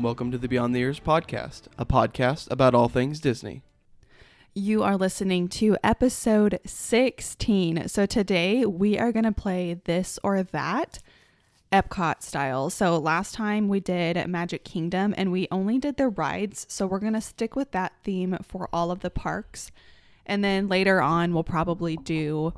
Welcome to the Beyond the Years podcast, a podcast about all things Disney. You are listening to episode 16. So today we are going to play This or That Epcot style. So last time we did Magic Kingdom and we only did the rides. So we're going to stick with that theme for all of the parks. And then later on, we'll probably do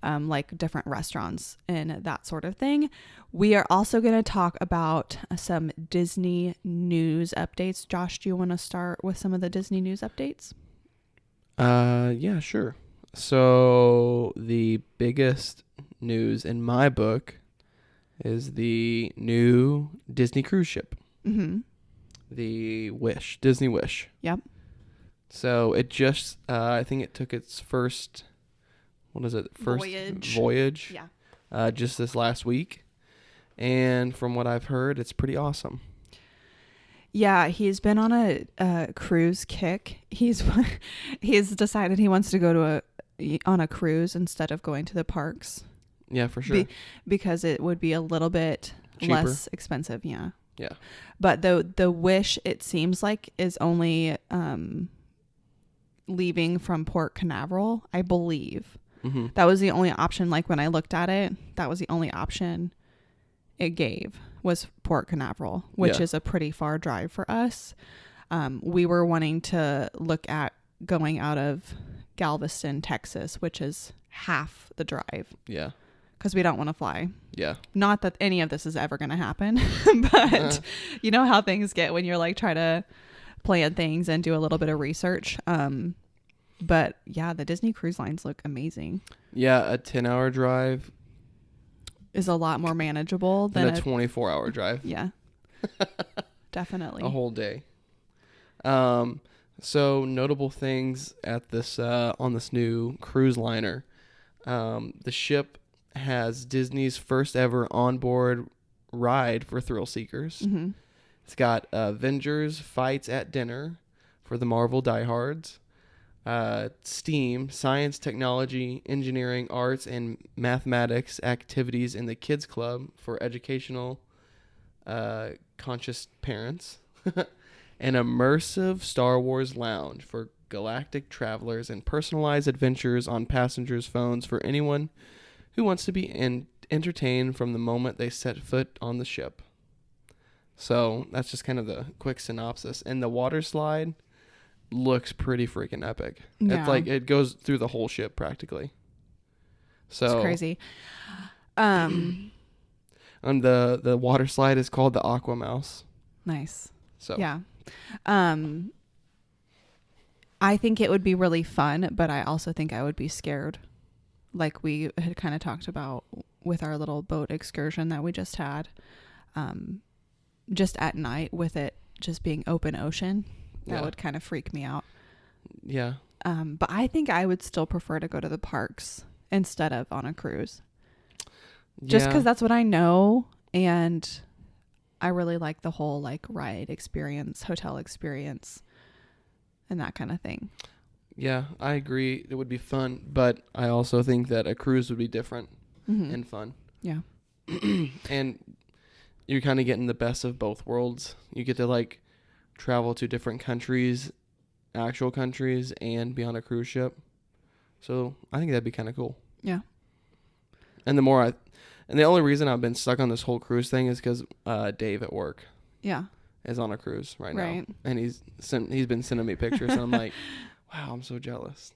like different restaurants and that sort of thing. We are also going to talk about some Disney news updates. Josh, do you want to start with some of the Disney news updates? Yeah, sure. So the biggest news in my book is the new Disney cruise ship. Mm-hmm. The Wish, Disney Wish. Yep. So it just, I think it took its first voyage. Yeah. Just this last week. And from what I've heard, it's pretty awesome. Yeah, he's been on a cruise kick. He's decided he wants to go on a cruise instead of going to the parks. Yeah, for sure. Because it would be a little bit cheaper, less expensive. Yeah. Yeah. But the Wish, it seems like, is only leaving from Port Canaveral, I believe. Mm-hmm. That was the only option. Like when I looked at it, that was the only option it gave was Port Canaveral, which is a pretty far drive for us. We were wanting to look at going out of Galveston, Texas, which is half the drive. Yeah. Because we don't want to fly. Yeah. Not that any of this is ever going to happen, but you know how things get when you're like try to plan things and do a little bit of research. But yeah, the Disney cruise lines look amazing. Yeah, a 10-hour drive is a lot more manageable than a 24-hour drive. Yeah. Definitely. A whole day. So notable things at this on this new cruise liner. The ship has Disney's first ever onboard ride for thrill seekers. Mm-hmm. It's got Avengers fights at dinner for the Marvel diehards. STEAM, science, technology, engineering, arts, and mathematics activities in the Kids Club for educational conscious parents. An immersive Star Wars lounge for galactic travelers and personalized adventures on passengers' phones for anyone who wants to be entertained from the moment they set foot on the ship. So that's just kind of the quick synopsis. And the water slide looks pretty freaking epic. Yeah. It's like it goes through the whole ship practically. So it's crazy. And the water slide is called the Aqua Mouse. Nice. So yeah. I think it would be really fun, but I also think I would be scared. Like we had kind of talked about with our little boat excursion that we just had. Just at night with it just being open ocean. That would kind of freak me out. Yeah. But I think I would still prefer to go to the parks instead of on a cruise. Just because that's what I know. And I really like the whole like ride experience, hotel experience, and that kind of thing. Yeah, I agree. It would be fun. But I also think that a cruise would be different and fun. Yeah. And you're kind of getting the best of both worlds. You get to like travel to different countries, actual countries, and be on a cruise ship. So I think that'd be kind of cool. Yeah. And the only reason I've been stuck on this whole cruise thing is because Dave at work. Yeah. Is on a cruise right now, and he's been sending me pictures, and I'm like, wow, I'm so jealous.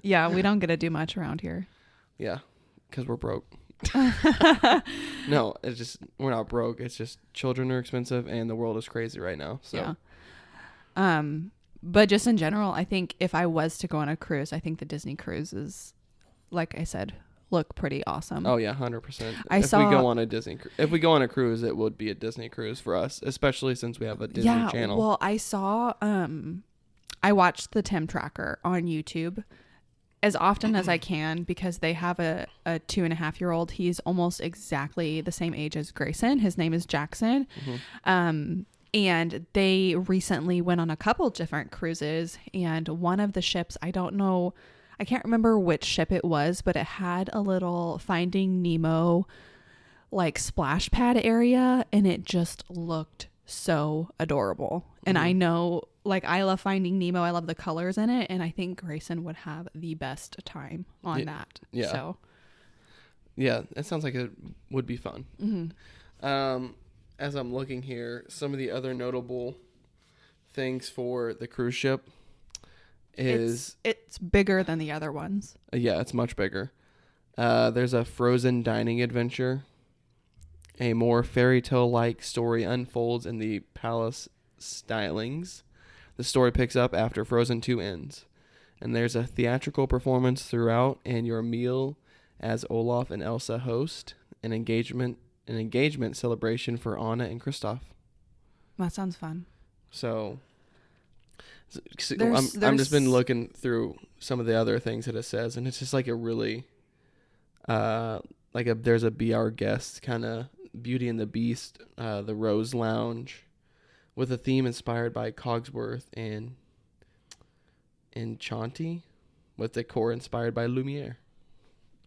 Yeah, we don't get to do much around here. Yeah, because we're broke. No, it's just we're not broke. It's just children are expensive and the world is crazy right now. So yeah. But just in general, I think if I was to go on a cruise, I think the Disney cruises, like I said, look pretty awesome. Oh yeah, 100%. If we go on a cruise, it would be a Disney cruise for us, especially since we have a Disney channel. Well, I saw I watched the Tim Tracker on YouTube as often as I can because they have a 2.5-year-old. He's almost exactly the same age as Grayson. His name is Jackson. Mm-hmm. And they recently went on a couple different cruises, and one of the ships, I can't remember which ship it was, but it had a little Finding Nemo like splash pad area, and it just looked so adorable. And I know, like, I love Finding Nemo. I love the colors in it. And I think Grayson would have the best time on that. Yeah. So. Yeah, it sounds like it would be fun. Mm-hmm. As I'm looking here, some of the other notable things for the cruise ship is... It's bigger than the other ones. Yeah, it's much bigger. There's a frozen dining adventure. A more fairy tale-like story unfolds in the palace stylings. The story picks up after Frozen 2 ends. And there's a theatrical performance throughout, and your meal as Olaf and Elsa host an engagement celebration for Anna and Kristoff. That sounds fun. So I'm just been looking through some of the other things that it says, and it's just like a really there's a Be Our Guest kind of Beauty and the Beast, the Rose Lounge, with a theme inspired by Cogsworth and Enchanti, with decor inspired by Lumiere.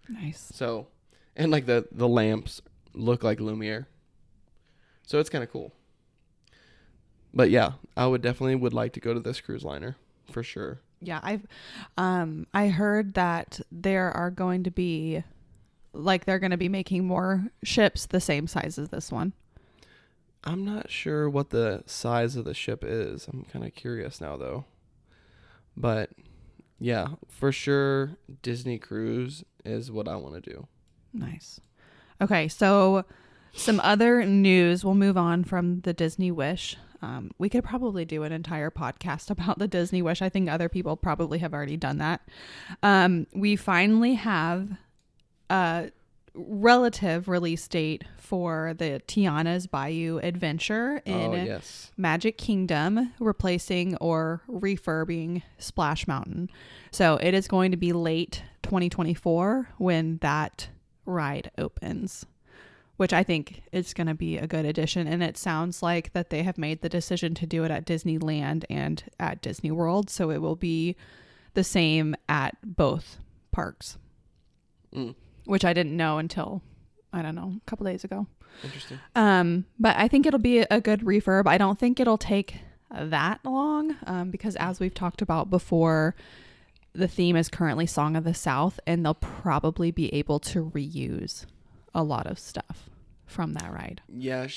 Nice. So, and like the lamps look like Lumiere, so it's kind of cool. But yeah, I would like to go to this cruise liner for sure. Yeah, I heard that there are going to be, like, they're going to be making more ships the same size as this one. I'm not sure what the size of the ship is. I'm kind of curious now though. But yeah, for sure, Disney Cruise is what I want to do. Nice. Okay, so some other news. We'll move on from the Disney Wish. We could probably do an entire podcast about the Disney Wish. I think other people probably have already done that. We finally have a relative release date for the Tiana's Bayou Adventure in Magic Kingdom, replacing or refurbing Splash Mountain. So it is going to be late 2024 when that ride opens, which I think is going to be a good addition. And it sounds like that they have made the decision to do it at Disneyland and at Disney World. So it will be the same at both parks, which I didn't know until, I don't know, a couple days ago. Interesting. But I think it'll be a good refurb. I don't think it'll take that long because as we've talked about before, the theme is currently Song of the South, and they'll probably be able to reuse a lot of stuff from that ride. Yeah,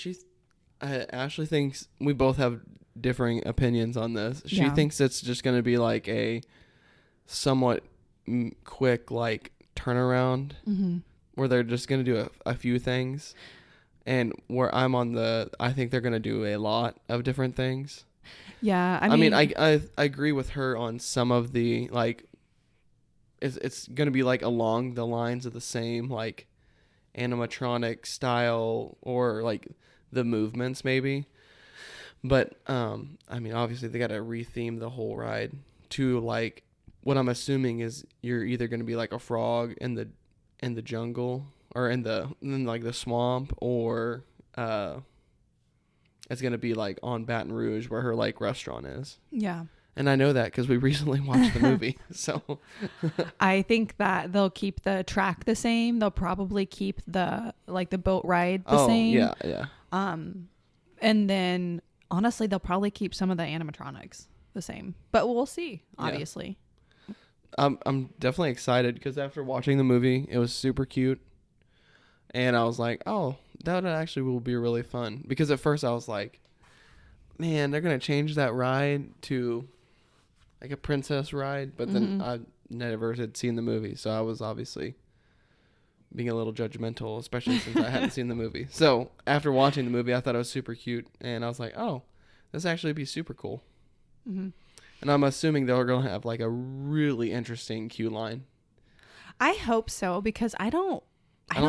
Ashley thinks we both have differing opinions on this. She thinks it's just going to be like a somewhat quick like turnaround where they're just going to do a few things, and where I'm on I think they're going to do a lot of different things. Yeah, I mean I agree with her on some of the like it's going to be like along the lines of the same like animatronic style or like the movements maybe, but I mean obviously they got to retheme the whole ride to like what I'm assuming is you're either going to be like a frog in the jungle or in like the swamp, or it's going to be like on Baton Rouge where her like restaurant is. Yeah. And I know that because we recently watched the movie. So I think that they'll keep the track the same. They'll probably keep the boat ride the same. Yeah, yeah. And then honestly, they'll probably keep some of the animatronics the same. But we'll see, obviously. Yeah. I'm definitely excited because after watching the movie, it was super cute. And I was like, oh, that actually will be really fun. Because at first I was like, man, they're going to change that ride to like a princess ride. But then I never had seen the movie. So I was obviously being a little judgmental, especially since I hadn't seen the movie. So after watching the movie, I thought it was super cute. And I was like, oh, this actually be super cool. Mm-hmm. And I'm assuming they're going to have like a really interesting queue line. I hope so, because I don't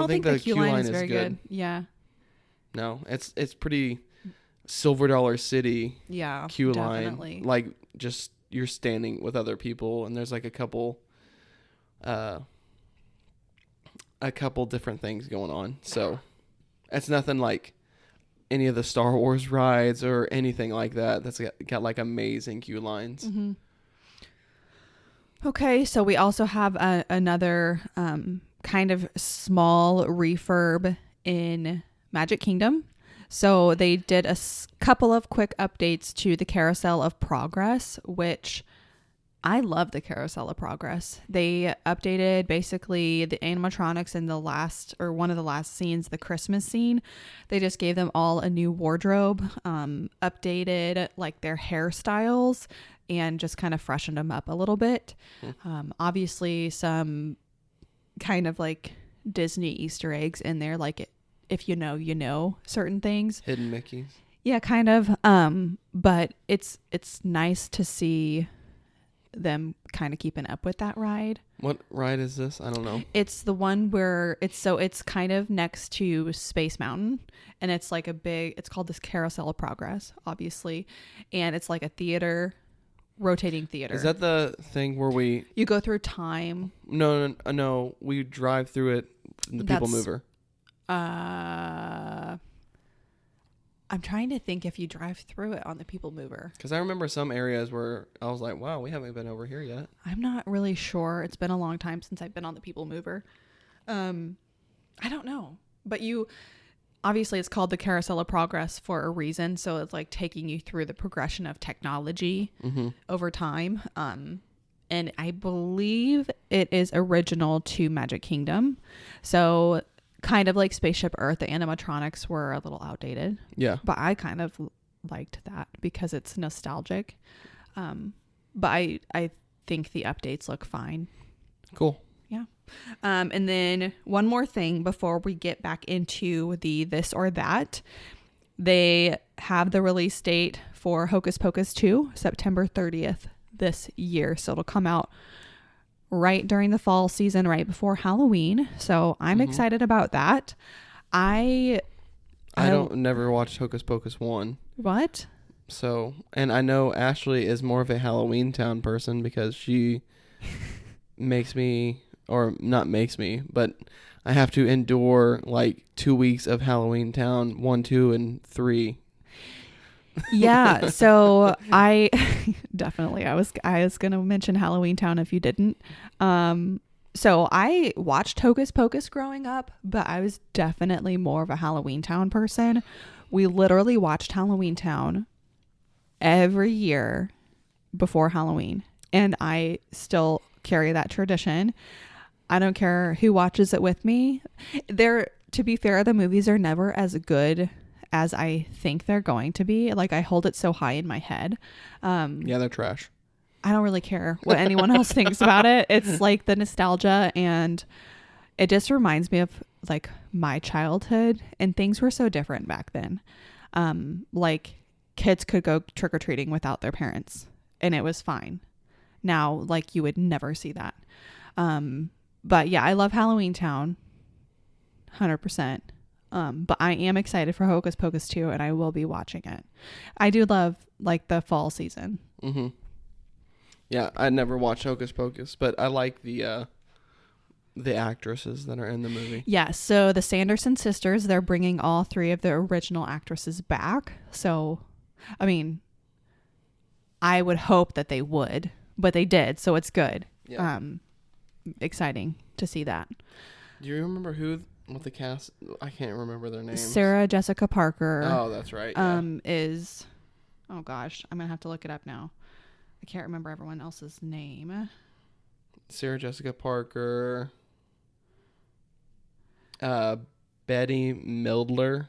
think the queue line is very good. Yeah. No, it's pretty Silver Dollar City queue definitely. Line. Like just you're standing with other people and there's like a couple different things going on. So it's nothing like any of the Star Wars rides or anything like that. That's got like amazing queue lines. Mm-hmm. Okay, so we also have another kind of small refurb in Magic Kingdom. So they did a couple of quick updates to the Carousel of Progress, which I love the Carousel of Progress. They updated basically the animatronics in one of the last scenes, the Christmas scene. They just gave them all a new wardrobe, updated like their hairstyles, and just kind of freshened them up a little bit. Obviously some kind of like Disney Easter eggs in there, like if you know certain things. Hidden Mickeys. Yeah, kind of. But it's nice to see them kind of keeping up with that ride. What ride is this? I don't know. It's the one where it's kind of next to Space Mountain, and it's like it's called this Carousel of Progress, obviously, and it's like a rotating theater. Is that the thing where you go through time? No, we drive through it in the People Mover. I'm trying to think if you drive through it on the People Mover. Because I remember some areas where I was like, wow, we haven't been over here yet. I'm not really sure. It's been a long time since I've been on the People Mover. I don't know. But obviously it's called the Carousel of Progress for a reason. So it's like taking you through the progression of technology over time. And I believe it is original to Magic Kingdom. So kind of like Spaceship Earth, the animatronics were a little outdated. Yeah. But I kind of liked that because it's nostalgic. But I think the updates look fine. Cool. Yeah. And then one more thing before we get back into the this or that. They have the release date for Hocus Pocus 2, September 30th this year. So it'll come out right during the fall season, right before Halloween. So I'm excited about that. I never watched Hocus Pocus 1. What? So, and I know Ashley is more of a Halloween Town person because she but I have to endure like 2 weeks of Halloween Town 1, 2, and 3. Yeah, so I definitely I was gonna mention Halloween Town if you didn't. So I watched Hocus Pocus growing up, but I was definitely more of a Halloween Town person. We literally watched Halloween Town every year before Halloween, and I still carry that tradition. I don't care who watches it with me. To be fair, the movies are never as good as I think they're going to be. Like, I hold it so high in my head. Yeah, they're trash. I don't really care what anyone else thinks about it. It's like the nostalgia, and it just reminds me of like my childhood, and things were so different back then. Like kids could go trick-or-treating without their parents and it was fine. Now, like, you would never see that. But yeah, I love Halloween Town 100%. But I am excited for Hocus Pocus 2, and I will be watching it. I do love like the fall season. Yeah, I never watched Hocus Pocus, but I like the actresses that are in the movie. Yeah, so the Sanderson sisters, they're bringing all 3 of the original actresses back. So, I mean, I would hope that they would, but they did, so it's good. Yeah. Exciting to see that. Do you remember what the cast? I can't remember their names. Sarah Jessica Parker. Oh, that's right. Yeah. Is, oh gosh, I'm gonna have to look it up now. I can't remember everyone else's name. Sarah Jessica Parker. Betty Midler.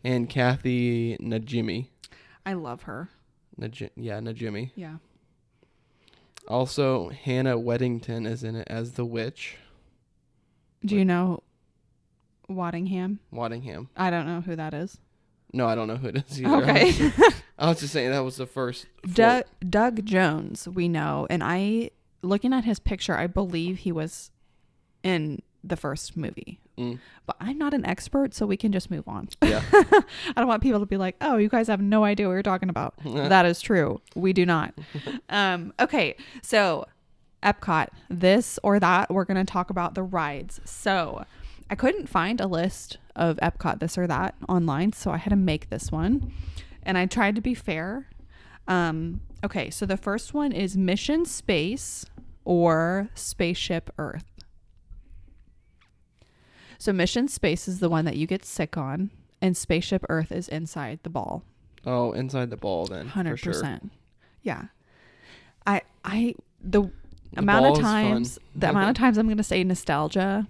And Kathy Najimy. I love her. Najimy. Yeah. Also, Hannah Weddington is in it as the witch. Do you know Waddingham? I don't know who that is. No, I don't know who it is either. Okay. I was just saying that was the first. Doug Jones, we know. And looking at his picture, I believe he was in the first movie. But I'm not an expert, so we can just move on. Yeah. I don't want people to be like, oh, you guys have no idea what you're talking about. That is true. We do not. Okay, so Epcot, this or that, we're going to talk about the rides. So I couldn't find a list of Epcot this or that online, so I had to make this one. And I tried to be fair. Okay, so the first one is Mission Space or Spaceship Earth. So Mission Space is the one that you get sick on. and Spaceship Earth is inside the ball. Oh, inside the ball then. 100%. For sure. Yeah. The amount of times I'm going to say nostalgia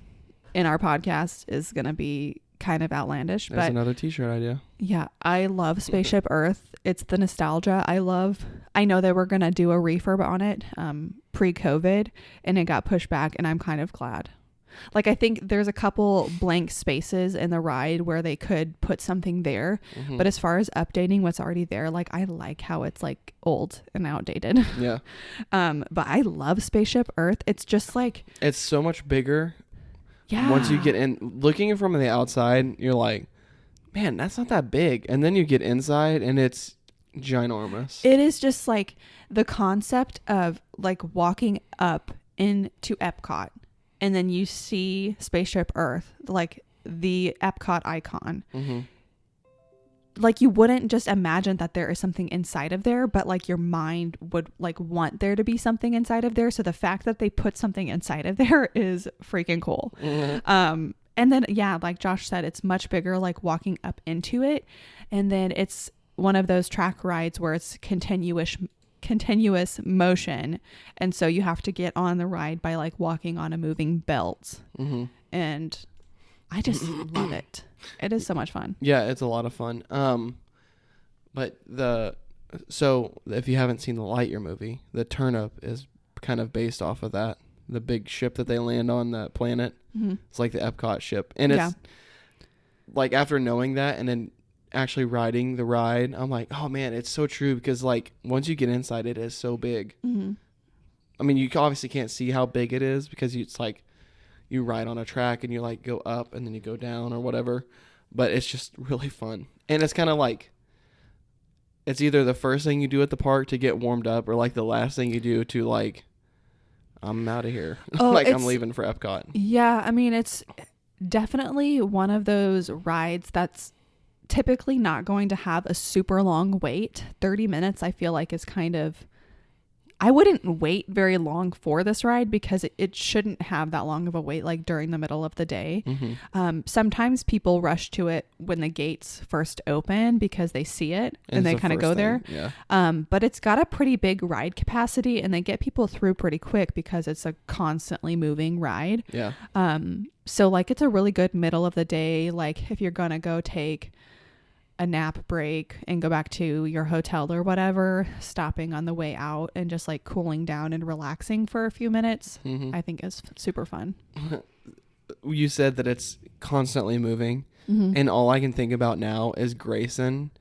in our podcast is going to be kind of outlandish. That's another t-shirt idea. Yeah, I love Spaceship Earth. It's the nostalgia I love. I know they were going to do a refurb on it pre-COVID, and it got pushed back, and I'm kind of glad. Like, I think there's a couple blank spaces in the ride where they could put something there. Mm-hmm. But as far as updating what's already there, like, I like how it's like old and outdated. Yeah. But I love Spaceship Earth. It's just like, it's so much bigger. Yeah. Once you get in, looking from the outside, you're like, man, that's not that big. And then you get inside and it's ginormous. It is just like the concept of like walking up into Epcot. And then you see Spaceship Earth, like the Epcot icon. Mm-hmm. Like, you wouldn't just imagine that there is something inside of there, but like your mind would like want there to be something inside of there. So the fact that they put something inside of there is freaking cool. Mm-hmm. And then, yeah, like Josh said, it's much bigger, like walking up into it. And then it's one of those track rides where it's continuous motion, and so you have to get on the ride by like walking on a moving belt. Mm-hmm. And I just love it. It is so much fun. Yeah, it's a lot of fun. But so if you haven't seen the Lightyear movie, the turnip is kind of based off of that, the big ship that they land on, that planet. Mm-hmm. It's like the Epcot ship, and it's like, after knowing that and then actually riding the ride, I'm like, oh man, it's so true, because like once you get inside, it is so big. Mm-hmm. I mean, you obviously can't see how big it is because it's like you ride on a track and you like go up and then you go down or whatever, but it's just really fun. And it's kind of like, it's either the first thing you do at the park to get warmed up or like the last thing you do to like, I'm out of here. Like, I'm leaving for Epcot. Yeah, I mean, it's definitely one of those rides that's typically not going to have a super long wait. 30 minutes I feel like is kind of, I wouldn't wait very long for this ride because it shouldn't have that long of a wait, like during the middle of the day. Mm-hmm. Sometimes people rush to it when the gates first open because they see it and they kind of go there. Yeah. But it's got a pretty big ride capacity, and they get people through pretty quick because it's a constantly moving ride. Yeah. So like, it's a really good middle of the day, like if you're gonna go take a nap break and go back to your hotel or whatever, stopping on the way out and just like cooling down and relaxing for a few minutes. Mm-hmm. I think is super fun. You said that it's constantly moving, mm-hmm. and all I can think about now is Grayson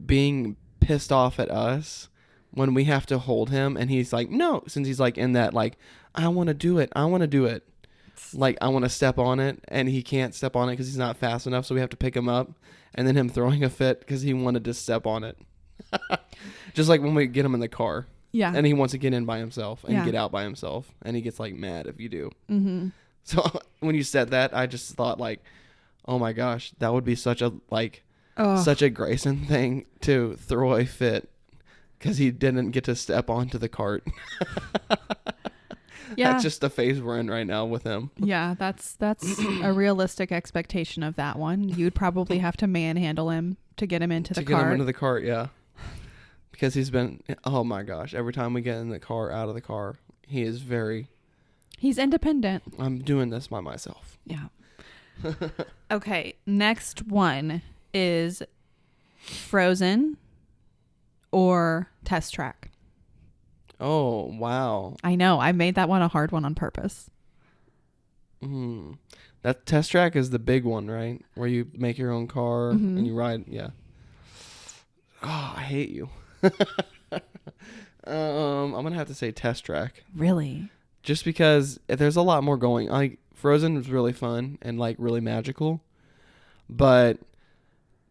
being pissed off at us when we have to hold him, and he's like, no, since he's like in that like, I want to do it, like I want to step on it, and he can't step on it because he's not fast enough, so we have to pick him up. And then him throwing a fit because he wanted to step on it. Just like when we get him in the car. Yeah. And he wants to get in by himself and get out by himself. And he gets like mad if you do. Mm-hmm. So when you said that, I just thought like, oh my gosh, that would be such a Grayson thing to throw a fit because he didn't get to step onto the cart. Yeah. That's just the phase we're in right now with him. Yeah, that's a realistic expectation of that one. You'd probably have to manhandle him to get him into the cart. To get him into the cart, yeah. Because he's been, oh my gosh, every time we get in the car, out of the car, he's independent. I'm doing this by myself. Yeah. Okay, next one is Frozen or Test Track. Oh, wow. I know. I made that one a hard one on purpose. That Test Track is the big one, right? Where you make your own car and you ride. Yeah. Oh, I hate you. I'm going to have to say Test Track. Really? Just because there's a lot more going. Like, Frozen was really fun and like really magical. But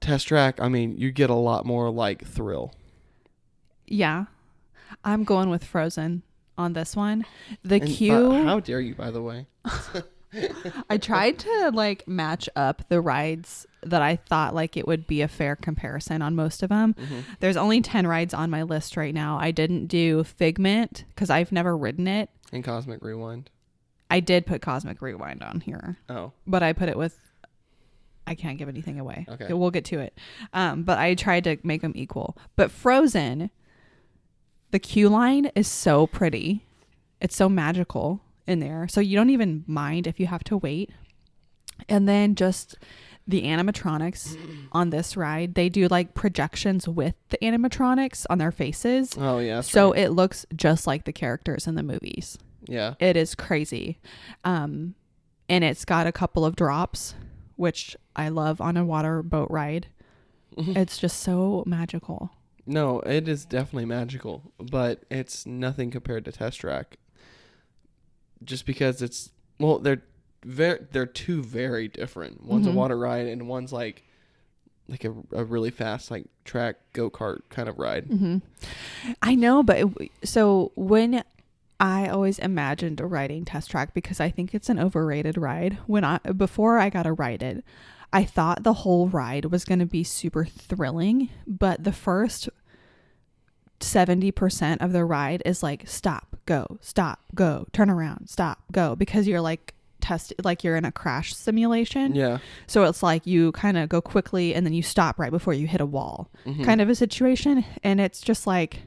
Test Track, I mean, you get a lot more like thrill. Yeah. I'm going with Frozen on this one. The queue. How dare you, by the way? I tried to like match up the rides that I thought like it would be a fair comparison on most of them. Mm-hmm. There's only 10 rides on my list right now. I didn't do Figment because I've never ridden it. And Cosmic Rewind. I did put Cosmic Rewind on here. Oh. But I put it with I can't give anything away. Okay. We'll get to it. But I tried to make them equal. But Frozen, the queue line is so pretty. It's so magical in there. So you don't even mind if you have to wait. And then just the animatronics on this ride, they do like projections with the animatronics on their faces. Oh, yeah. So it looks just like the characters in the movies. Yeah. It is crazy. And it's got a couple of drops, which I love on a water boat ride. It's just so magical. No, it is definitely magical, but it's nothing compared to Test Track. Just because it's, well, they're two very different. One's a water ride and one's like a really fast like track go-kart kind of ride. I know, but so when I always imagined riding Test Track, because I think it's an overrated ride. Before I got to ride it, I thought the whole ride was going to be super thrilling, but the first 70% of the ride is like stop, go, turn around, stop, go, because you're like you're in a crash simulation. Yeah. So it's like you kind of go quickly and then you stop right before you hit a wall, kind of a situation. And it's just like,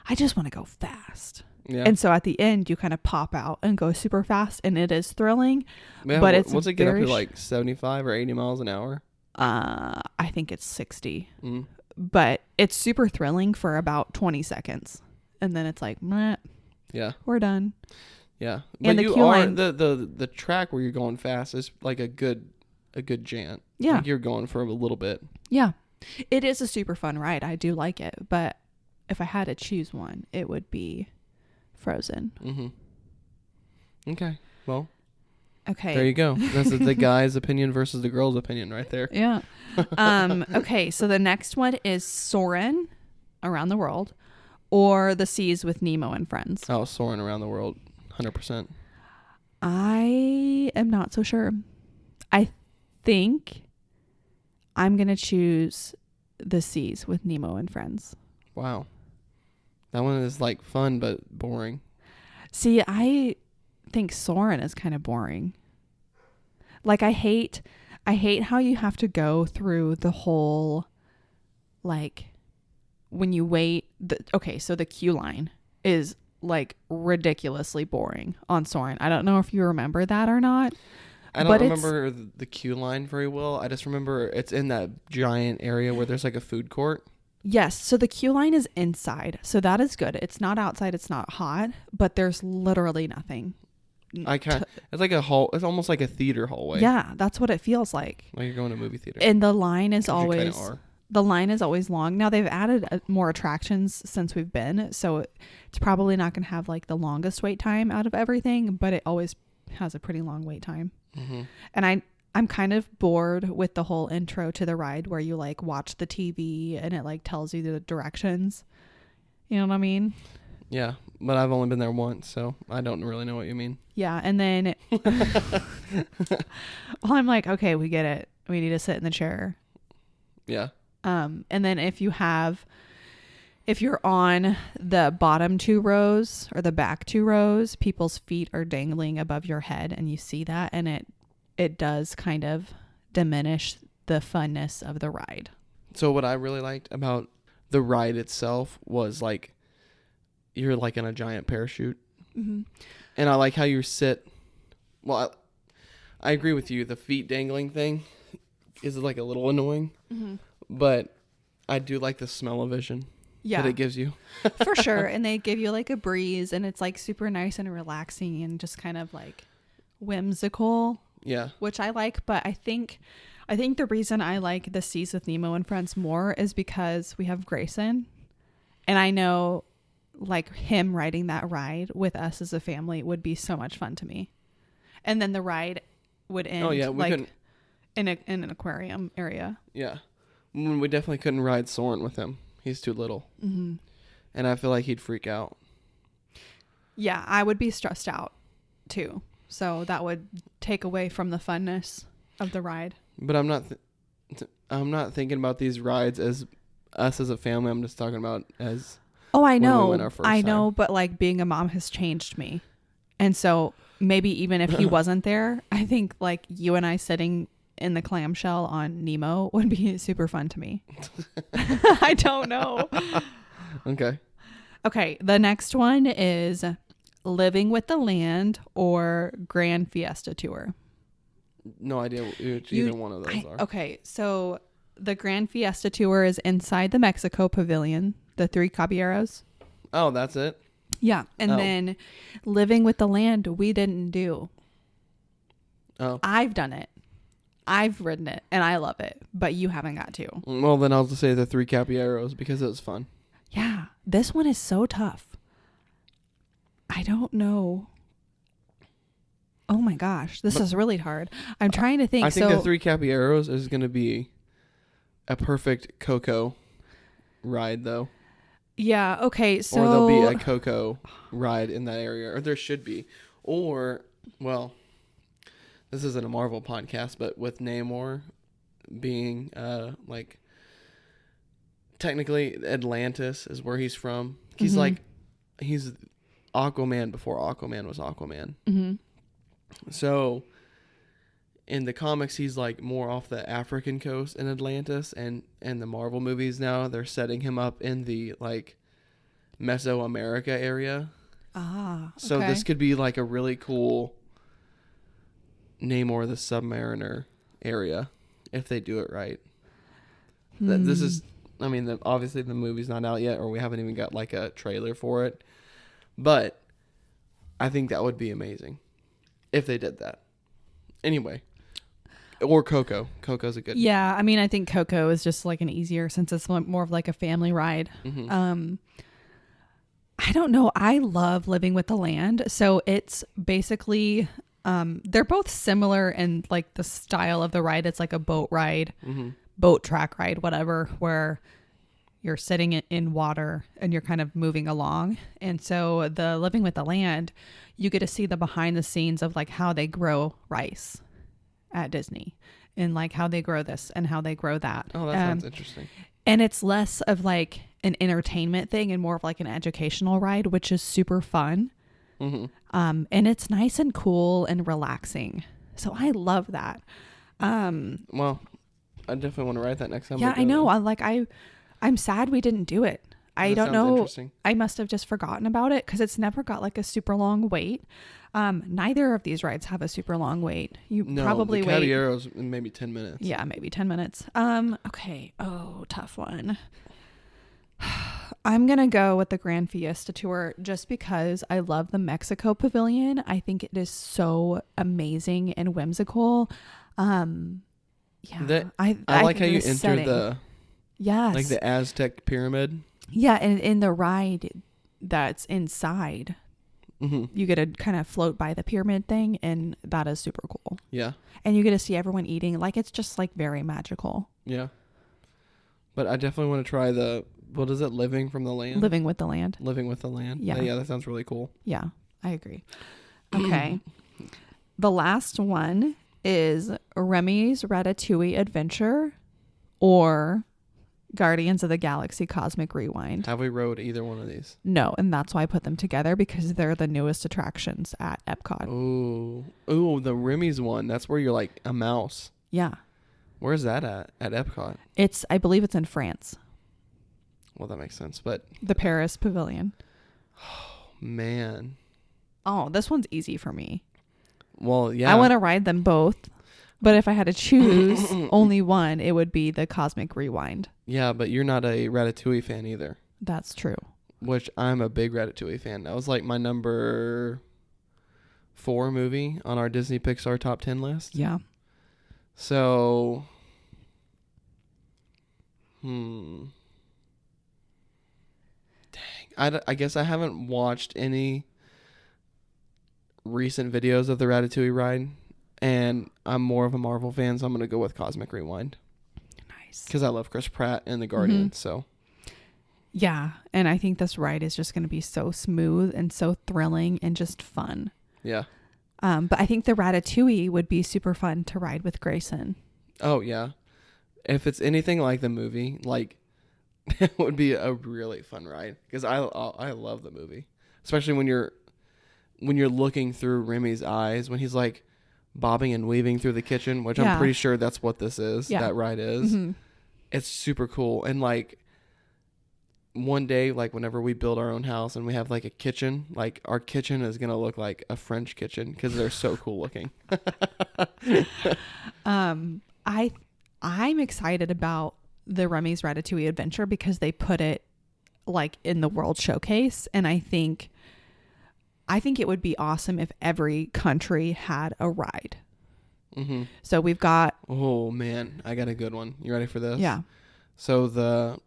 I just want to go fast. Yeah. And so at the end, you kind of pop out and go super fast, and it is thrilling. Man, but it's what's it get up to, like 75 or 80 miles an hour? I think it's 60. But it's super thrilling for about 20 seconds, and then it's like, meh, yeah, we're done. Yeah, and but you are the track where you're going fast is like a good jant. Yeah, like you're going for a little bit. Yeah, it is a super fun ride. I do like it, but if I had to choose one, it would be Frozen. Okay. Well. Okay. There you go. That's the guy's opinion versus the girl's opinion right there. Yeah. Okay. So the next one is Soarin' Around the World, or The Seas with Nemo and Friends. Oh, Soarin' Around the World, 100%. I am not so sure. I think I'm gonna choose The Seas with Nemo and Friends. Wow. That one is like fun but boring. See, I think Soarin' is kind of boring. Like I hate how you have to go through the whole, like, when you wait. So the queue line is like ridiculously boring on Soarin'. I don't know if you remember that or not. I don't remember the queue line very well. I just remember it's in that giant area where there's like a food court. Yes. So the queue line is inside. So that is good. It's not outside. It's not hot, but there's literally nothing. It's like a hall. It's almost like a theater hallway. Yeah, that's what it feels like. Like you're going to a movie theater. And the line is always long. Now they've added more attractions since we've been, so it's probably not going to have like the longest wait time out of everything, but it always has a pretty long wait time. And I'm kind of bored with the whole intro to the ride where you like watch the TV and it like tells you the directions. You know what I mean? Yeah, but I've only been there once, so I don't really know what you mean. Yeah, and then I'm like, okay, we get it. We need to sit in the chair. Yeah. And then if you're on the bottom 2 rows or the back 2 rows, people's feet are dangling above your head, and you see that, and it does kind of diminish the funness of the ride. So what I really liked about the ride itself was like you're like in a giant parachute. And I like how you sit. Well, I agree with you. The feet dangling thing is like a little annoying, but I do like the smell-o-vision that it gives you. For sure. And they give you like a breeze, and it's like super nice and relaxing and just kind of like whimsical. Yeah. Which I like, but I think the reason I like The Seas with Nemo and Friends more is because we have Grayson, and I know like him riding that ride with us as a family would be so much fun to me. And then the ride would end like in an aquarium area. Yeah. We definitely couldn't ride Soarin' with him. He's too little. And I feel like he'd freak out. Yeah, I would be stressed out too. So that would take away from the funness of the ride. But I'm not thinking about these rides as us as a family. I'm just talking about as I know. When we went our first time. But like being a mom has changed me. And so maybe even if he wasn't there, I think like you and I sitting in the clamshell on Nemo would be super fun to me. I don't know. Okay. Okay, the next one is Living with the Land or Grand Fiesta Tour. No idea which either one of those are. Okay, so the Grand Fiesta Tour is inside the Mexico Pavilion, the Three Caballeros. Oh, that's it? Yeah, and then Living with the Land we didn't do. Oh. I've done it. I've ridden it, and I love it, but you haven't got to. Well, then I'll just say the Three Caballeros because it was fun. Yeah, this one is so tough. I don't know. Oh my gosh, this is really hard. I'm trying to think. I think the Three Caballeros is going to be a perfect Coco ride, though. Yeah, okay, so... Or there'll be a Coco ride in that area, or there should be. Or, well, this isn't a Marvel podcast, but with Namor being, like, technically Atlantis is where he's from. He's like, he's Aquaman before Aquaman was Aquaman. Mm-hmm. So, in the comics, he's like more off the African coast in Atlantis, and the Marvel movies now, they're setting him up in the, like, Mesoamerica area. Ah, okay. So this could be like a really cool Namor the Submariner area if they do it right. This is, I mean, obviously the movie's not out yet, or we haven't even got like a trailer for it, but I think that would be amazing if they did that. Anyway, or Coco. Coco's a good. Yeah, I mean, I think Coco is just like an easier, since it's more of like a family ride. Mm-hmm. I don't know. I love Living with the Land. So it's basically, they're both similar in like the style of the ride. It's like a boat ride, boat track ride, whatever, where you're sitting in water and you're kind of moving along. And so the Living with the Land, you get to see the behind the scenes of like how they grow rice at Disney, and like how they grow this and how they grow that. Oh, that sounds interesting. And it's less of like an entertainment thing and more of like an educational ride, which is super fun. Mm-hmm. And it's nice and cool and relaxing. So I love that. Well, I definitely want to ride that next time. Yeah, I know. I'm sad we didn't do it. I don't know. I must have just forgotten about it because it's never got like a super long wait. Neither of these rides have a super long wait. Probably the wait. Caballeros in maybe 10 minutes. Yeah, maybe 10 minutes. Okay. Oh, tough one. I'm going to go with the Grand Fiesta Tour just because I love the Mexico Pavilion. I think it is so amazing and whimsical. Yeah. I like how you enter the... Yes. Like the Aztec pyramid. Yeah, and in the ride that's inside, you get to kind of float by the pyramid thing, and that is super cool. Yeah. And you get to see everyone eating. Like, it's just like very magical. Yeah. But I definitely want to try what is it? Living from the Land? Living with the Land. Living with the Land. Yeah. Yeah, that sounds really cool. Yeah, I agree. Okay. The last one is Remy's Ratatouille Adventure or Guardians of the Galaxy Cosmic Rewind. Have we rode either one of these? No, and that's why I put them together, because they're the newest attractions at Epcot. Oh, the Remy's one. That's where you're like a mouse. Yeah. Where's that at Epcot? I believe it's in France. Well, that makes sense, but... The Paris Pavilion. Oh, man. Oh, this one's easy for me. Well, yeah. I want to ride them both, but if I had to choose only one, it would be the Cosmic Rewind. Yeah, but you're not a Ratatouille fan either. That's true. Which I'm a big Ratatouille fan. That was like my number 4 movie on our Disney Pixar top 10 list. Yeah. So, Dang. I guess I haven't watched any recent videos of the Ratatouille ride, and I'm more of a Marvel fan, so I'm going to go with Cosmic Rewind. Nice. Because I love Chris Pratt and the Guardians, so. Yeah, and I think this ride is just going to be so smooth and so thrilling and just fun. Yeah. But I think the Ratatouille would be super fun to ride with Grayson. Oh, yeah. If it's anything like the movie, like, it would be a really fun ride. Because I love the movie. Especially when you're looking through Remy's eyes, when he's like, bobbing and weaving through the kitchen, which I'm pretty sure that's what this is. That ride is. Mm-hmm. It's super cool. And like one day, like whenever we build our own house and we have like a kitchen, like our kitchen is going to look like a French kitchen because they're so cool looking. I'm excited about the Remy's Ratatouille Adventure because they put it like in the World Showcase. And I think it would be awesome if every country had a ride. Mm-hmm. So we've got... Oh, man. I got a good one. You ready for this? Yeah. So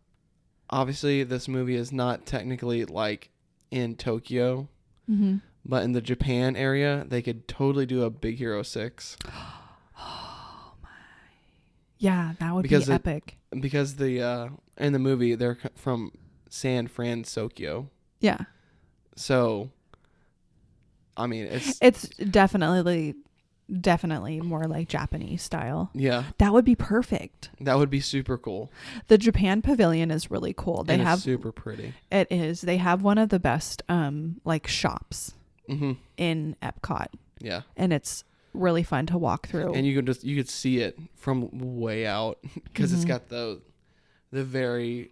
obviously this movie is not technically like in Tokyo, mm-hmm. but in the Japan area, they could totally do a Big Hero 6. Oh, my. Yeah, that would be epic. Because in the movie, they're from San Francisco. Yeah. So... I mean, it's definitely more like Japanese style. Yeah. That would be perfect. That would be super cool. The Japan Pavilion is really cool. It's super pretty. It is. They have one of the best like shops mm-hmm. in Epcot. Yeah. And it's really fun to walk through. And you could see it from way out because mm-hmm. it's got the very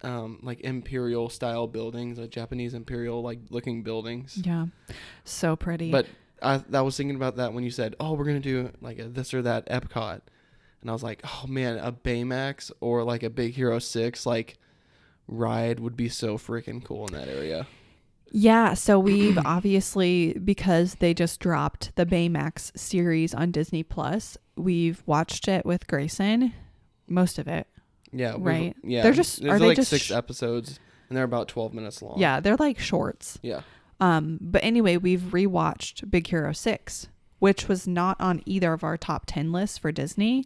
like imperial style buildings, like Japanese imperial like looking buildings. Yeah, so pretty. But I was thinking about that when you said, "Oh, we're gonna do like a this or that Epcot," and I was like, "Oh man, a Baymax or like a Big Hero 6 like ride would be so freaking cool in that area." Yeah, so we've obviously, because they just dropped the Baymax series on Disney Plus, we've watched it with Grayson, most of it. Yeah. Right. Yeah. There's like 6 episodes and they're about 12 minutes long. Yeah. They're like shorts. Yeah. But anyway, we've rewatched Big Hero 6, which was not on either of our top 10 lists for Disney.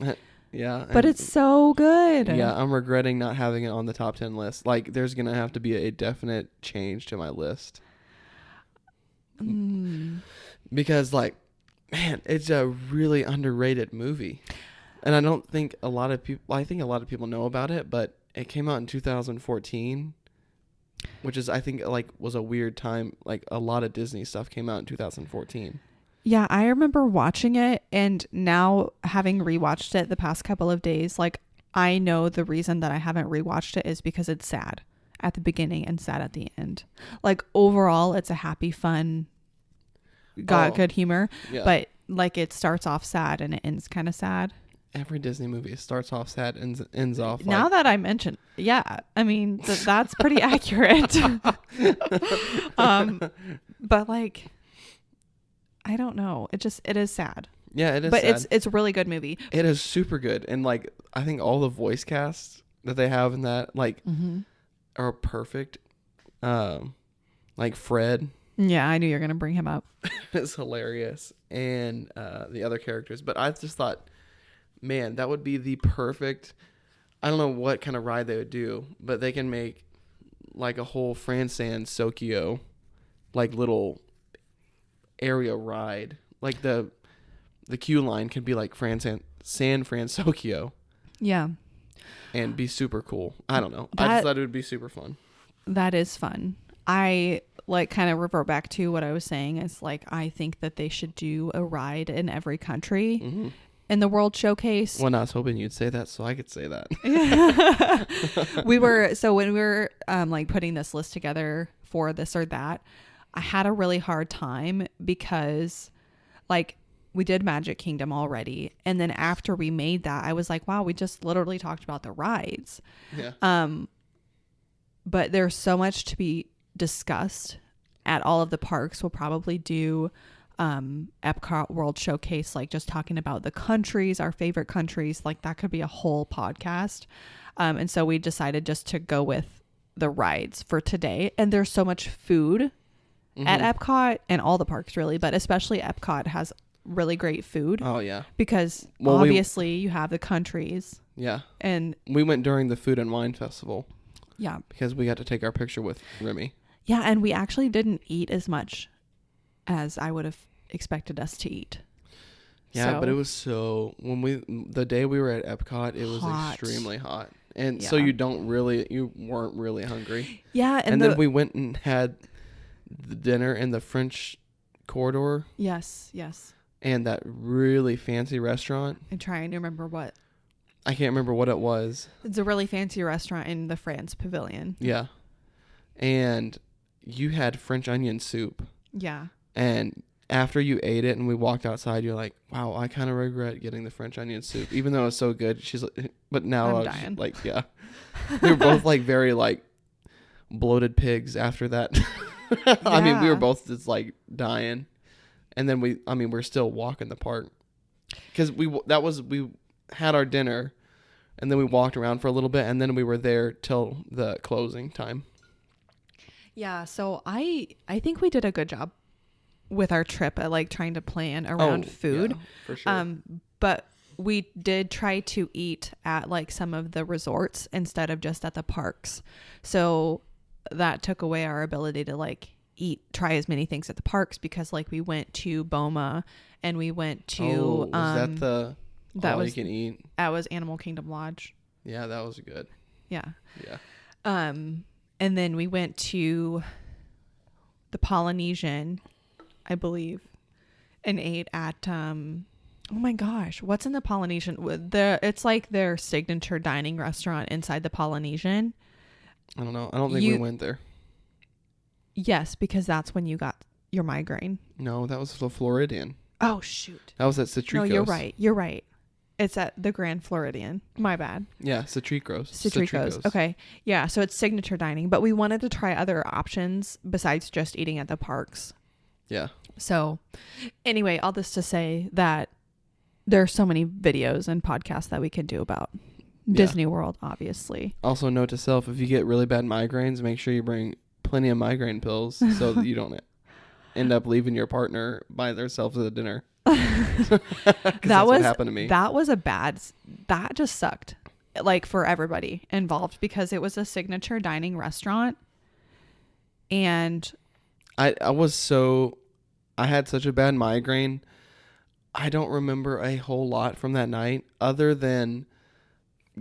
Yeah. But it's so good. Yeah. I'm regretting not having it on the top 10 list. Like there's going to have to be a definite change to my list. Because like, man, it's a really underrated movie. And I don't think a lot of people... I think a lot of people know about it, but it came out in 2014, which is, I think, like, was a weird time. Like, a lot of Disney stuff came out in 2014. Yeah, I remember watching it, and now having rewatched it the past couple of days, like, I know the reason that I haven't rewatched it is because it's sad at the beginning and sad at the end. Like, overall, it's a happy, fun, good humor. Yeah. But, like, it starts off sad and it ends kind of sad. Every Disney movie starts off sad and ends off like... Now that I mentioned, yeah, I mean, that's pretty accurate. But like, I don't know. It is sad. Yeah, it is but sad. It's a really good movie. It is super good. And like, I think all the voice casts that they have in that, like, mm-hmm. are perfect. Like Fred. Yeah, I knew you were going to bring him up. It's hilarious. And the other characters. But I just thought... Man, that would be the perfect... I don't know what kind of ride they would do, but they can make like a whole San-Francisco like little area ride. Like the queue line can be like San Francisco. Yeah. And be super cool. I don't know. I just thought it would be super fun. That is fun. I like kind of revert back to what I was saying. It's like I think that they should do a ride in every country. Mm-hmm. In the World Showcase. Well, I was hoping you'd say that so I could say that. When we were like putting this list together for this or that, I had a really hard time because like we did Magic Kingdom already. And then after we made that, I was like, wow, we just literally talked about the rides. Yeah. But there's so much to be discussed at all of the parks. We'll probably do Epcot World Showcase, like just talking about the countries, our favorite countries, like that could be a whole podcast. And so we decided just to go with the rides for today. And there's so much food mm-hmm. at Epcot and all the parks really, but especially Epcot has really great food. Oh yeah. Because obviously you have the countries. Yeah. And we went during the Food and Wine Festival. Yeah. Because we got to take our picture with Remy. Yeah. And we actually didn't eat as much as I would have expected us to eat. Yeah, but it was the day we were at Epcot, it was extremely hot. And so you weren't really hungry. Yeah. And then we went and had the dinner in the French corridor. Yes. and that really fancy restaurant. I'm trying to remember what. I can't remember what it was. It's a really fancy restaurant in the France Pavilion. Yeah. And you had French onion soup. Yeah. And after you ate it and we walked outside, you're like, wow, I kind of regret getting the French onion soup, even though it was so good. She's like, but now I'm I was dying. like, yeah. We were both like very like bloated pigs after that. I mean, we were both just like dying. And then we're still walking the park because we had our dinner and then we walked around for a little bit and then we were there till the closing time. Yeah. So I think we did a good job with our trip at like trying to plan around food. Yeah, for sure. But we did try to eat at like some of the resorts instead of just at the parks. So that took away our ability to like try as many things at the parks because like we went to Boma and we went to that you can eat? That was Animal Kingdom Lodge. Yeah, that was good. Yeah. Yeah. And then we went to the Polynesian, I believe, and ate at oh my gosh, what's in the Polynesian? It's like their signature dining restaurant inside the Polynesian. I don't know. I don't think we went there. Yes, because that's when you got your migraine. No, that was the Floridian. Oh shoot. That was at Citricos. No, you're right. It's at the Grand Floridian. My bad. Yeah, Citricos. Citricos. Okay. Yeah, so it's signature dining, but we wanted to try other options besides just eating at the parks. Yeah. So anyway, all this to say that there are so many videos and podcasts that we can do about Disney World, obviously. Also, note to self, if you get really bad migraines, make sure you bring plenty of migraine pills so that you don't end up leaving your partner by themselves at the dinner. That's what happened to me. That just sucked, like for everybody involved, because it was a signature dining restaurant. And I had such a bad migraine. I don't remember a whole lot from that night other than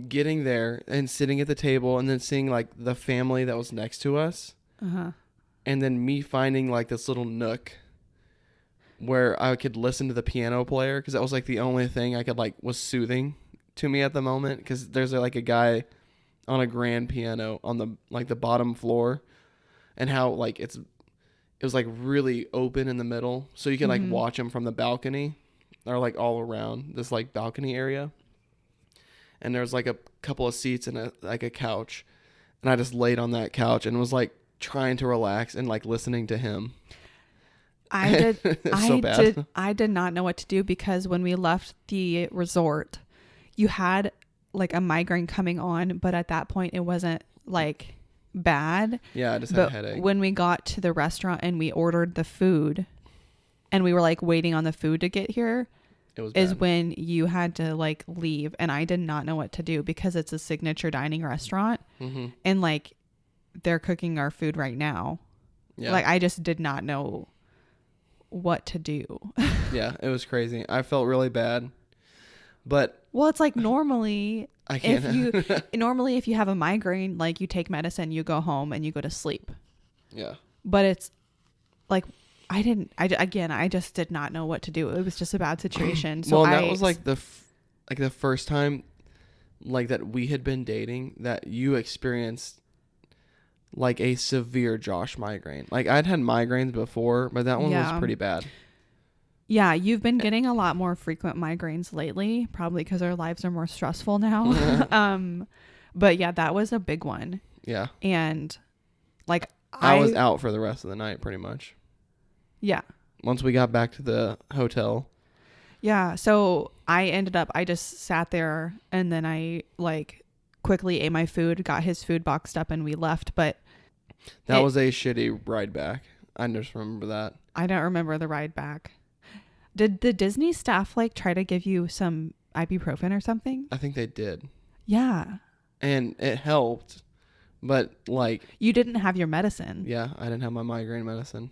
getting there and sitting at the table and then seeing like the family that was next to us. Uh-huh. And then me finding like this little nook where I could listen to the piano player because that was like the only thing I could like was soothing to me at the moment, because there's like a guy on a grand piano on the like the bottom floor, and how like it was like really open in the middle, so you can like watch him from the balcony or like all around this like balcony area. And there's like a couple of seats and a couch, and I just laid on that couch and was like trying to relax and like listening to him. I did not know what to do, because when we left the resort, you had like a migraine coming on, but at that point it wasn't like bad. Yeah, I just had a headache. When we got to the restaurant and we ordered the food and we were like waiting on the food to get here, is when you had to like leave, and I did not know what to do because it's a signature dining restaurant, and like they're cooking our food right now. Yeah. Like I just did not know what to do. Yeah, it was crazy. I felt really bad, but well, it's like normally I can't. If you have a migraine, like you take medicine, you go home and you go to sleep. Yeah. But it's like I just did not know what to do. It was just a bad situation. So well, that was like the first time like that we had been dating that you experienced like a severe Josh migraine. Like I'd had migraines before, but that one was pretty bad. Yeah, you've been getting a lot more frequent migraines lately, probably because our lives are more stressful now. But yeah, that was a big one. Yeah. And like I was out for the rest of the night pretty much. Yeah. Once we got back to the hotel. Yeah. So I just sat there, and then I like quickly ate my food, got his food boxed up, and we left. But that was a shitty ride back. I just remember that. I don't remember the ride back. Did the Disney staff like try to give you some ibuprofen or something? I think they did. Yeah. And it helped, but like you didn't have your medicine. Yeah, I didn't have my migraine medicine.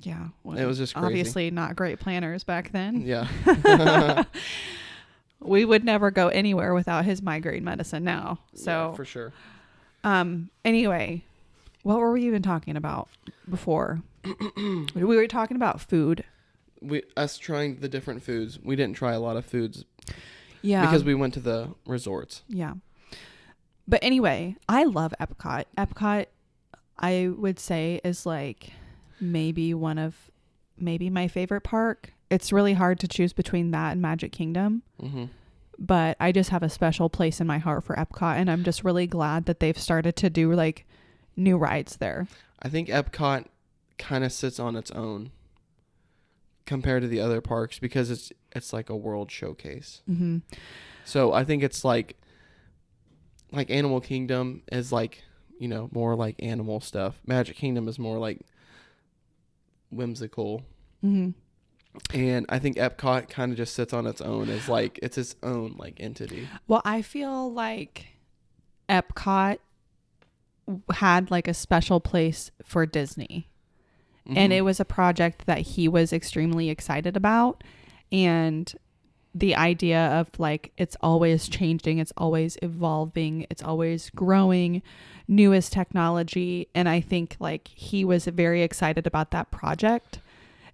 Yeah. Well, it was just crazy. Obviously not great planners back then. Yeah. We would never go anywhere without his migraine medicine now. So yeah, for sure. Anyway, what were we even talking about before? We were talking about food. us trying the different foods. We didn't try a lot of foods. Yeah. Because we went to the resorts. Yeah. But anyway, I love Epcot. Epcot, I would say, is like maybe my favorite park. It's really hard to choose between that and Magic Kingdom. Mm-hmm. But I just have a special place in my heart for Epcot. And I'm just really glad that they've started to do like new rides there. I think Epcot kind of sits on its own compared to the other parks because it's like a world showcase. Mm-hmm. So I think it's like Animal Kingdom is like, more like animal stuff. Magic Kingdom is more like whimsical. Mm-hmm. And I think Epcot kind of just sits on its own as like it's its own like entity. Well, I feel like Epcot had like a special place for Disney. Mm-hmm. And it was a project that he was extremely excited about. And the idea of like, it's always changing, it's always evolving, it's always growing, newest technology. And I think like he was very excited about that project.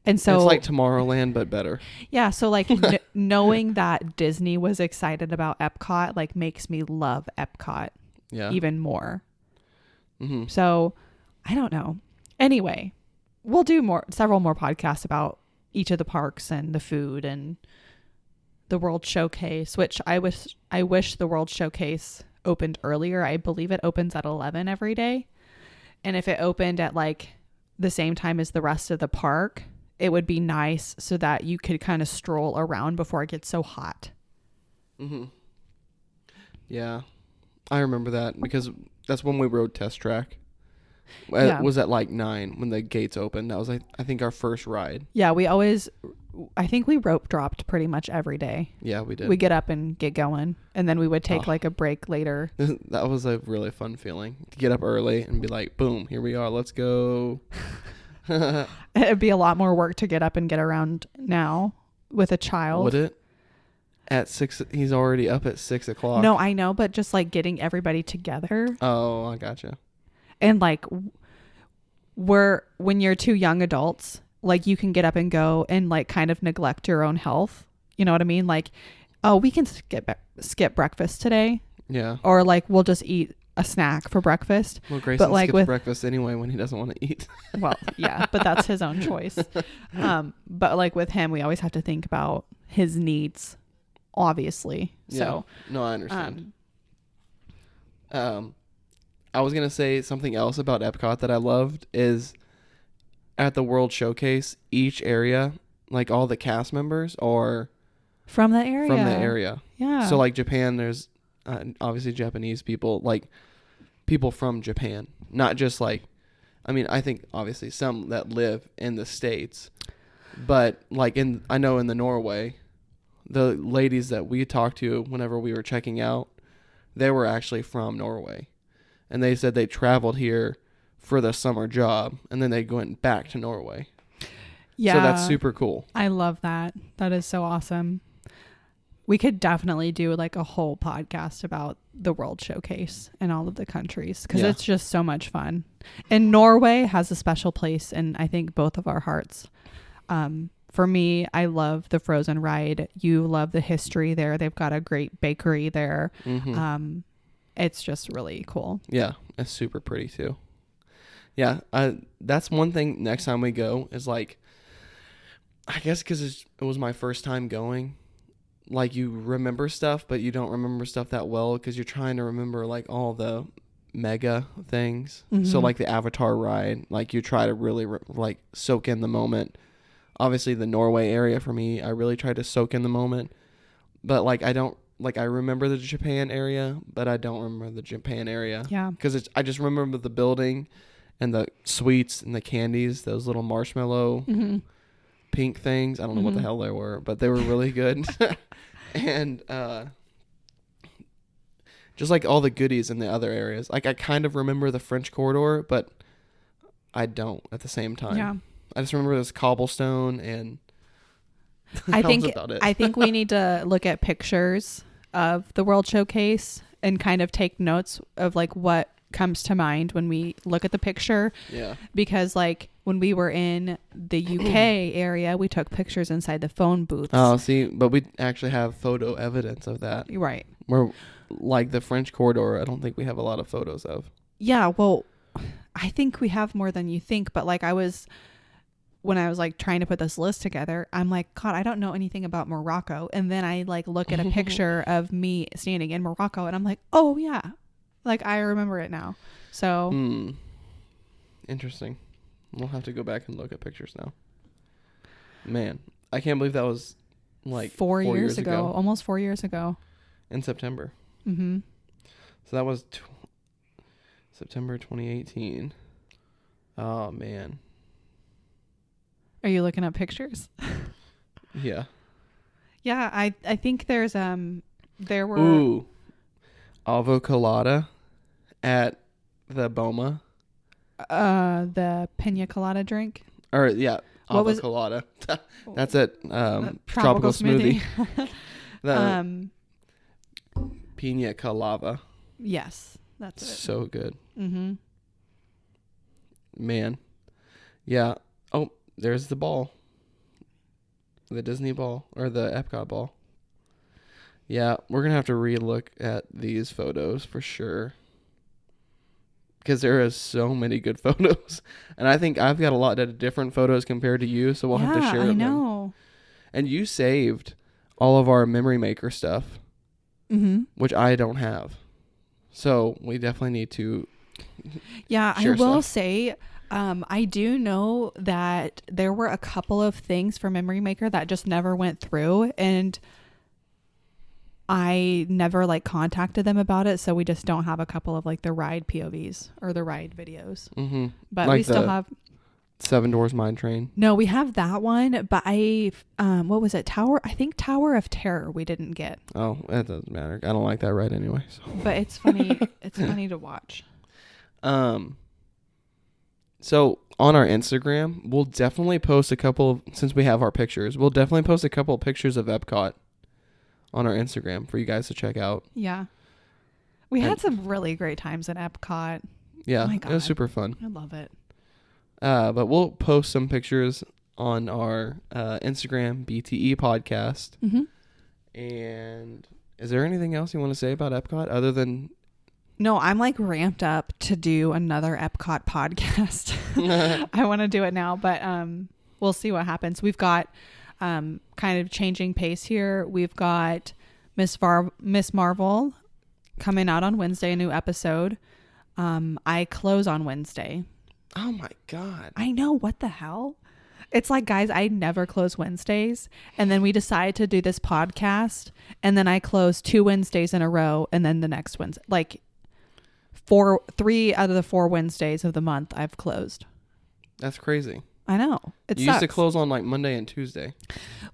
And so it's like Tomorrowland, but better. Yeah. So like knowing that Disney was excited about Epcot, like makes me love Epcot even more. Mm-hmm. So I don't know. Anyway, we'll do several more podcasts about each of the parks and the food and the World Showcase, which I wish the World Showcase opened earlier. I believe it opens at 11 every day. And if it opened at like the same time as the rest of the park, it would be nice so that you could kind of stroll around before it gets so hot. Mm-hmm. Yeah. I remember that because that's when we rode Test Track. It was at like 9 when the gates opened. That was like, I think our first ride. Yeah, I think we rope dropped pretty much every day. Yeah, we did. We get up and get going, and then we would take like a break later. That was a really fun feeling to get up early and be like, boom, here we are, let's go. It'd be a lot more work to get up and get around now with a child. Would it? At 6, he's already up at 6 o'clock. No, I know, but just like getting everybody together. Oh, I gotcha. And like when you're two young adults, like you can get up and go and like kind of neglect your own health. You know what I mean? Like, oh, we can skip breakfast today. Yeah. Or like we'll just eat a snack for breakfast. Well, Grayson skips breakfast anyway when he doesn't want to eat. Well, yeah, but that's his own choice. But like with him, we always have to think about his needs, obviously. Yeah. So no, I understand. I was going to say something else about Epcot that I loved is at the World Showcase, each area, like all the cast members are from the area. Yeah. So like Japan, there's obviously Japanese people, like people from Japan, not just like, I mean, I think obviously some that live in the States, but like I know in the Norway, the ladies that we talked to whenever we were checking out, they were actually from Norway. And they said they traveled here for the summer job, and then they went back to Norway. Yeah. So that's super cool. I love that. That is so awesome. We could definitely do like a whole podcast about the World Showcase and all of the countries because it's just so much fun. And Norway has a special place in, I think, both of our hearts. For me, I love the Frozen ride. You love the history there. They've got a great bakery there. Mm-hmm. It's just really cool. Yeah, it's super pretty too. Yeah, that's one thing next time we go is like, I guess because it was my first time going, like you remember stuff, but you don't remember stuff that well because you're trying to remember like all the mega things. Mm-hmm. So like the Avatar ride, like you try to really like soak in the moment. Obviously the Norway area for me, I really tried to soak in the moment, but like I remember the Japan area, but I don't remember the Japan area. Yeah. Because I just remember the building and the sweets and the candies, those little marshmallow pink things. I don't know what the hell they were, but they were really good. And just like all the goodies in the other areas. Like I kind of remember the French corridor, but I don't at the same time. Yeah. I just remember this cobblestone and I think we need to look at pictures of the World Showcase and kind of take notes of like what comes to mind when we look at the picture. Yeah. Because like when we were in the UK area, we took pictures inside the phone booths. Oh, see, but we actually have photo evidence of that. Right. We're like the French corridor. I don't think we have a lot of photos of. Yeah. Well, I think we have more than you think. But like when I was like trying to put this list together, I'm like, God, I don't know anything about Morocco. And then I like look at a picture of me standing in Morocco and I'm like, oh yeah. Like I remember it now. So. Interesting. We'll have to go back and look at pictures now. Man, I can't believe that was like 4 years ago. Almost 4 years ago. In September. Mm-hmm. So that was September 2018. Oh, man. Are you looking at pictures? Yeah. Yeah, I think there were... Ooh. Avocalada at the Boma. The pina colada drink. Or yeah, avocalada. That's it. Tropical smoothie. The pina colada. Yes, that's it. So good. Mm-hmm. Man. Yeah. Oh, there's the ball. The Disney ball or the Epcot ball. Yeah, we're going to have to relook at these photos for sure. Because there is so many good photos. And I think I've got a lot of different photos compared to you, so we'll have to share them. I know. And you saved all of our Memory Maker stuff, which I don't have. So we definitely need to Yeah, I will say, I do know that there were a couple of things for Memory Maker that just never went through. And I never like contacted them about it, so we just don't have a couple of like the ride POVs or the ride videos. Mm-hmm. But like we still have Seven Doors Mine Train. No, we have that one, but what was it? I think Tower of Terror we didn't get. Oh, that doesn't matter. I don't like that ride anyway. So. But it's funny. It's funny to watch. So on our Instagram, we'll definitely post a couple since we have our pictures. We'll definitely post a couple of pictures of Epcot on our Instagram for you guys to check out. Yeah. We had some really great times at Epcot. Yeah, oh my God. It was super fun. I love it. But we'll post some pictures on our Instagram, BTE podcast. Mm-hmm. And is there anything else you want to say about Epcot other than... No, I'm like ramped up to do another Epcot podcast. I want to do it now, but we'll see what happens. We've got... kind of changing pace here. We've got Miss Marvel coming out on Wednesday, a new episode. I close on Wednesday. Oh my God. I know, what the hell? It's like, guys, I never close Wednesdays. And then we decide to do this podcast. And then I close 2 Wednesdays in a row. And then the next Wednesday, like 3 out of the 4 Wednesdays of the month I've closed. That's crazy. I know. It sucks. Used to close on like Monday and Tuesday.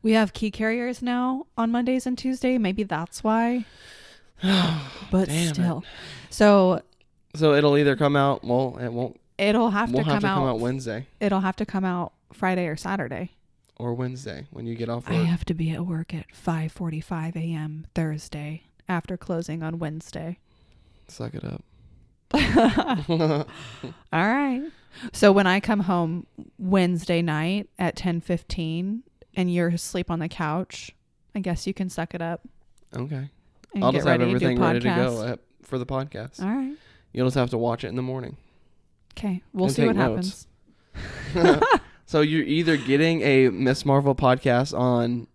We have key carriers now on Mondays and Tuesday. Maybe that's why. But still. So it'll either come out, well, it won't. It'll have to come out Wednesday. It'll have to come out Friday or Saturday. Or Wednesday when you get off work. I have to be at work at 5:45 a.m. Thursday after closing on Wednesday. Suck it up. All right. So when I come home Wednesday night at 10:15 and you're asleep on the couch, I guess you can suck it up. Okay. I'll just have everything ready to go for the podcast. All right. You'll just have to watch it in the morning. Okay. We'll see what happens. So you're either getting a Miss Marvel podcast on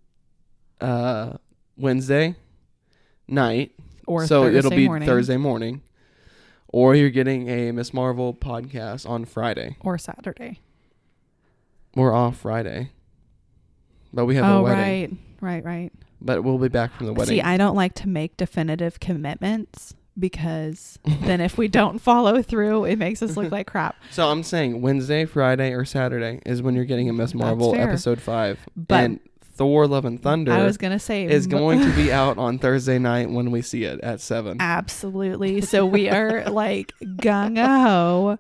Wednesday night, or so Thursday it'll be morning. Thursday morning. Or you're getting a Miss Marvel podcast on Friday. Or Saturday. We're off Friday. But we have a wedding. Right. But we'll be back from the wedding. See, I don't like to make definitive commitments because then if we don't follow through, it makes us look like crap. So I'm saying Wednesday, Friday, or Saturday is when you're getting a Miss Marvel episode 5. But and Thor Love and Thunder I was gonna say is going to be out on Thursday night when we see it at 7. Absolutely. So we are like gung-ho,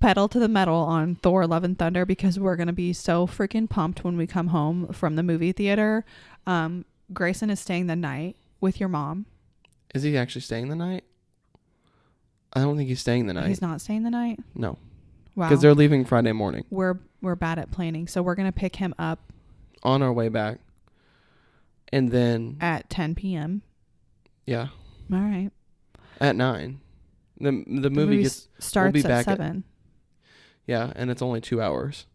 pedal to the metal on Thor Love and Thunder because we're gonna be so freaking pumped when we come home from the movie theater. Grayson is staying the night with your mom. Is he actually staying the night? I don't think he's staying the night. He's not staying the night? No. Wow. Because they're leaving Friday morning. We're bad at planning, so we're going to pick him up on our way back. And then at 10 p.m. Yeah. All right. At 9. The movie starts we'll be at 7. Yeah, and it's only 2 hours.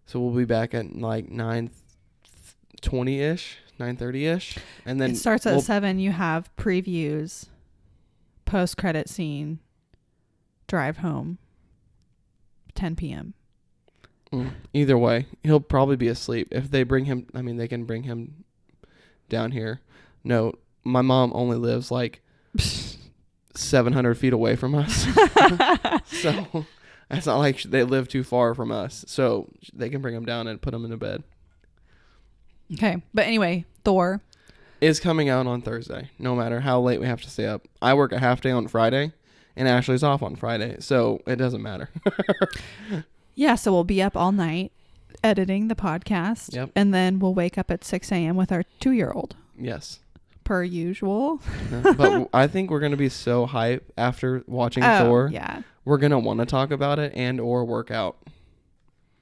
So we'll be back at like 9:20-ish, 9:30-ish. And then it starts at 7. You have previews, post-credit scene, drive home, 10 p.m. Either way, he'll probably be asleep. If they bring him, I mean, they can bring him down here. No, my mom only lives like 700 feet away from us. So it's not like they live too far from us. So they can bring him down and put him in a bed. Okay. But anyway, Thor is coming out on Thursday, no matter how late we have to stay up. I work a half day on Friday, and Ashley's off on Friday, so it doesn't matter. Yeah, so we'll be up all night editing the podcast. Yep. And then we'll wake up at 6 a.m. with our 2-year-old. Yes. Per usual. But I think we're going to be so hyped after watching Thor. Yeah. We're going to want to talk about it and or work out.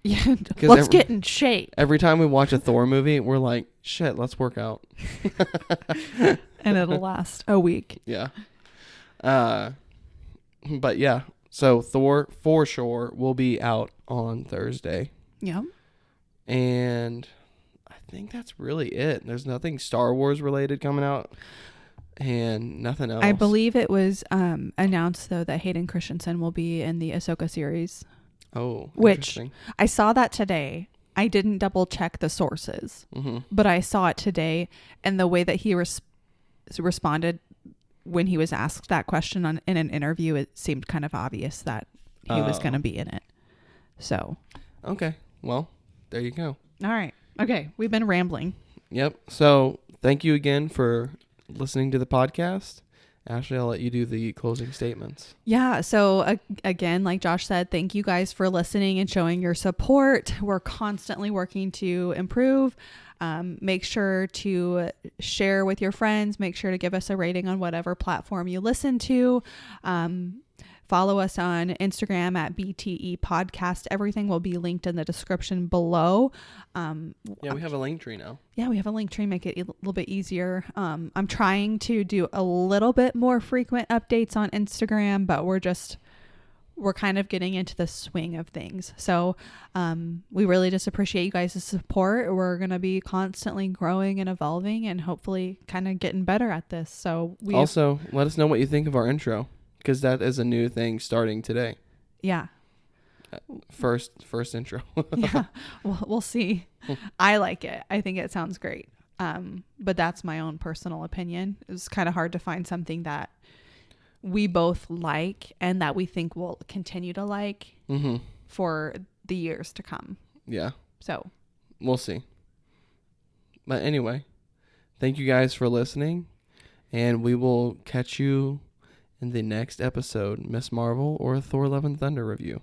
Yeah. Let's get in shape. Every time we watch a Thor movie, we're like, shit, let's work out. And it'll last a week. Yeah. But yeah. So Thor, for sure, will be out on Thursday. Yep. And I think that's really it. There's nothing Star Wars related coming out and nothing else. I believe it was announced, though, that Hayden Christensen will be in the Ahsoka series. Oh, which I saw that today. I didn't double check the sources, but I saw it today. And the way that he responded when he was asked that question in an interview, it seemed kind of obvious that he was going to be in it. So. Okay. Well, there you go. All right. Okay. We've been rambling. Yep. So thank you again for listening to the podcast. Ashley, I'll let you do the closing statements. Yeah. So again, like Josh said, thank you guys for listening and showing your support. We're constantly working to improve. Make sure to share with your friends. Make sure to give us a rating on whatever platform you listen to. Follow us on Instagram at BTE Podcast. Everything will be linked in the description below. Yeah, we have a link tree now. Yeah, we have a link tree, make it a little bit easier. I'm trying to do a little bit more frequent updates on Instagram, but we're kind of getting into the swing of things. So we really just appreciate you guys' support. We're going to be constantly growing and evolving and hopefully kind of getting better at this. So also, let us know what you think of our intro, because that is a new thing starting today. Yeah. First intro. Yeah. We'll see. I like it. I think it sounds great. But that's my own personal opinion. It's kind of hard to find something that we both like and that we think we'll continue to like for the years to come. Yeah. So we'll see. But anyway, thank you guys for listening, and we will catch you in the next episode, Miss Marvel or Thor Love and Thunder review.